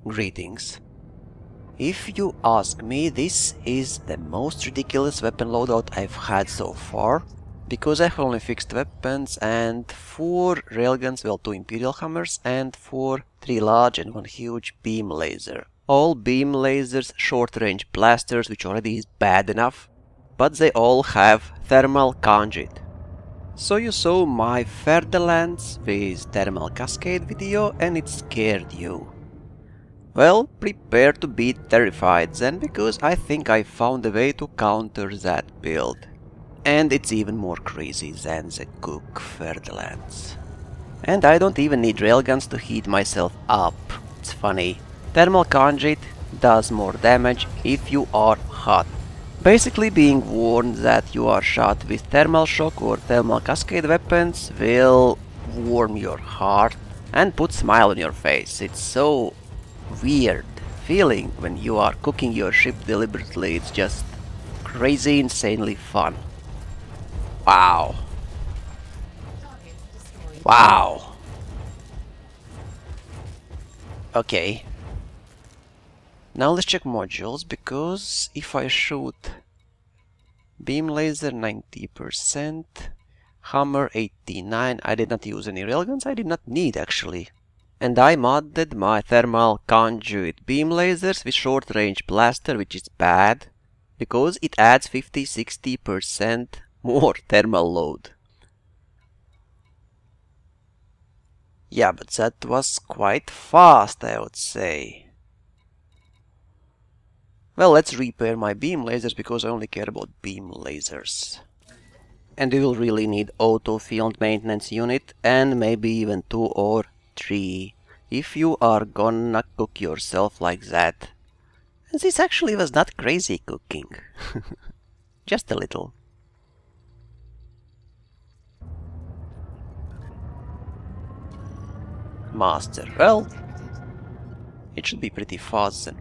Greetings. If you ask me, this is the most ridiculous weapon loadout I've had so far, because I've only fixed weapons and 4 railguns, well 2 Imperial Hammers, and 3 large and 1 huge beam laser. All beam lasers, short range blasters, which already is bad enough, but they all have thermal conduit. So you saw my Ferdinand's with thermal cascade video and it scared you. Well, prepare to be terrified then, because I think I found a way to counter that build. And it's even more crazy than the Cook Ferdinand's. And I don't even need railguns to heat myself up. It's funny. Thermal conduit does more damage if you are hot. Basically being warned that you are shot with thermal shock or thermal cascade weapons will warm your heart and put a smile on your face. It's so weird feeling when you are cooking your ship deliberately. It's just crazy, insanely fun. Wow. Wow. Okay. Now let's check modules, because if I shoot beam laser 90%, hammer 89, I did not use any railguns, I did not need actually. And I modded my thermal conduit beam lasers with short range blaster, which is bad, because it adds 50-60% more thermal load. Yeah, but that was quite fast, I would say. Well, let's repair my beam lasers, because I only care about beam lasers. And we will really need auto field maintenance unit, and maybe even 2 or 3, if you are gonna cook yourself like that. And this actually was not crazy cooking. Just a little. Master. Well, it should be pretty fast then.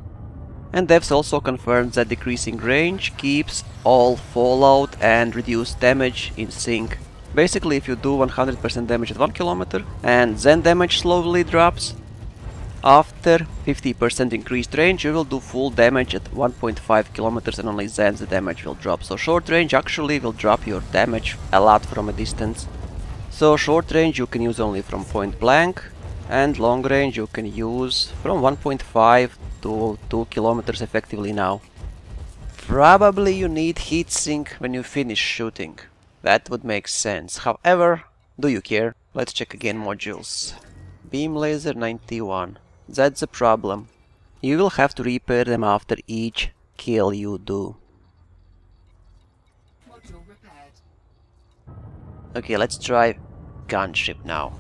And devs also confirmed that decreasing range keeps all fallout and reduced damage in sync. Basically, if you do 100% damage at 1 kilometer and then damage slowly drops, after 50% increased range you will do full damage at 1.5 kilometers and only then the damage will drop. So short range actually will drop your damage a lot from a distance. So short range you can use only from point blank, and long range you can use from 1.5 to 2 kilometers effectively now. Probably you need heatsink when you finish shooting. That would make sense. However, do you care? Let's check again modules. Beam laser 91. That's a problem. You will have to repair them after each kill you do. Module repaired. Okay, let's try Gunship now.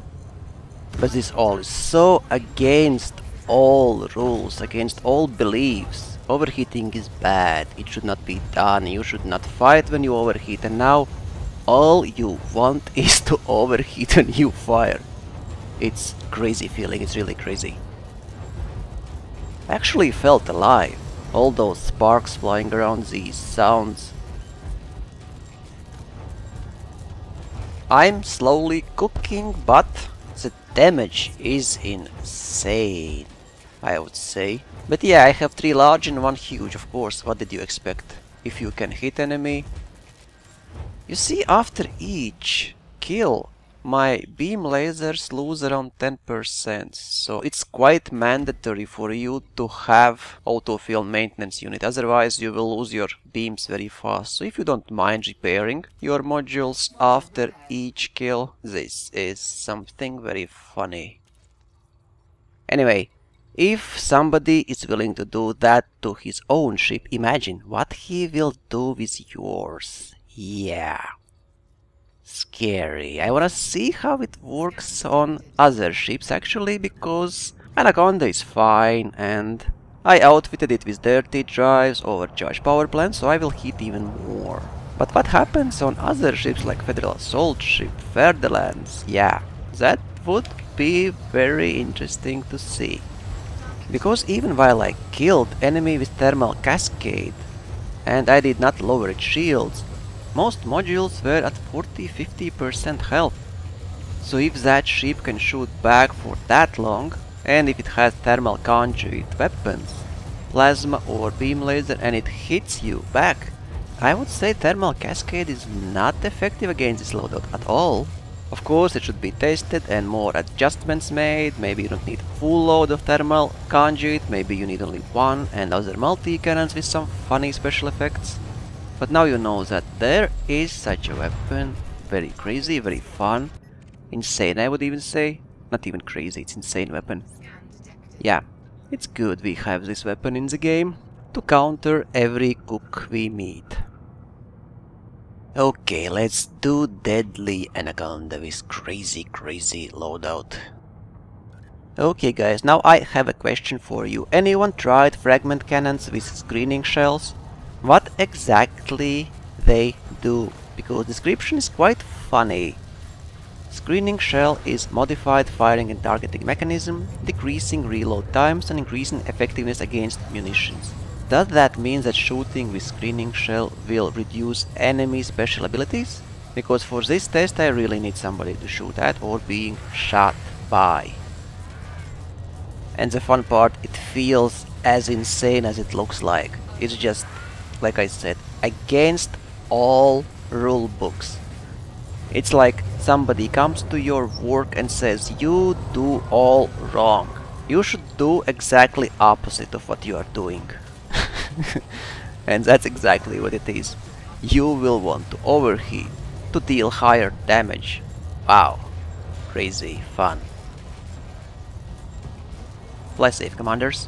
But this all is so against all rules, against all beliefs. Overheating is bad. It should not be done. You should not fight when you overheat. And now all you want is to overheat when you fire. It's crazy feeling, it's really crazy. I actually felt alive. All those sparks flying around, these sounds. I'm slowly cooking, but the damage is insane, I would say. But yeah, I have 3 large and 1 huge, of course. What did you expect? If you can hit enemy. You see, after each kill, my beam lasers lose around 10%, so it's quite mandatory for you to have auto field maintenance unit, otherwise you will lose your beams very fast. So if you don't mind repairing your modules after each kill, this is something very funny. Anyway, if somebody is willing to do that to his own ship, imagine what he will do with yours. Yeah. Scary. I wanna see how it works on other ships actually, because Anaconda is fine and I outfitted it with dirty drives, overcharged power plant, so I will hit even more. But what happens on other ships like Federal Assault Ship, Ferdinand's? Yeah, that would be very interesting to see. Because even while I killed enemy with thermal cascade and I did not lower its shields, most modules were at 40-50% health. So if that ship can shoot back for that long and if it has thermal conduit weapons, plasma or beam laser, and it hits you back, I would say thermal cascade is not effective against this loadout at all. Of course, it should be tested and more adjustments made. Maybe you don't need full load of thermal conduit, maybe you need only one and other multi-cannons with some funny special effects. But now you know that there is such a weapon. Very crazy, very fun. Insane, I would even say. Not even crazy, it's insane weapon. Yeah, it's good we have this weapon in the game to counter every cook we meet. Okay, let's do deadly Anaconda with crazy loadout. Okay guys, now I have a question for you. Anyone tried fragment cannons with screening shells? What exactly they do? Because description is quite funny. Screening shell is modified firing and targeting mechanism, decreasing reload times and increasing effectiveness against munitions. Does that mean that shooting with screening shell will reduce enemy special abilities? Because for this test I really need somebody to shoot at or being shot by. And the fun part, it feels as insane as it looks like. It's just, like I said, against all rule books. It's like somebody comes to your work and says, you do all wrong. You should do exactly opposite of what you are doing. And that's exactly what it is. You will want to overheat, to deal higher damage. Wow, crazy fun. Fly safe, commanders.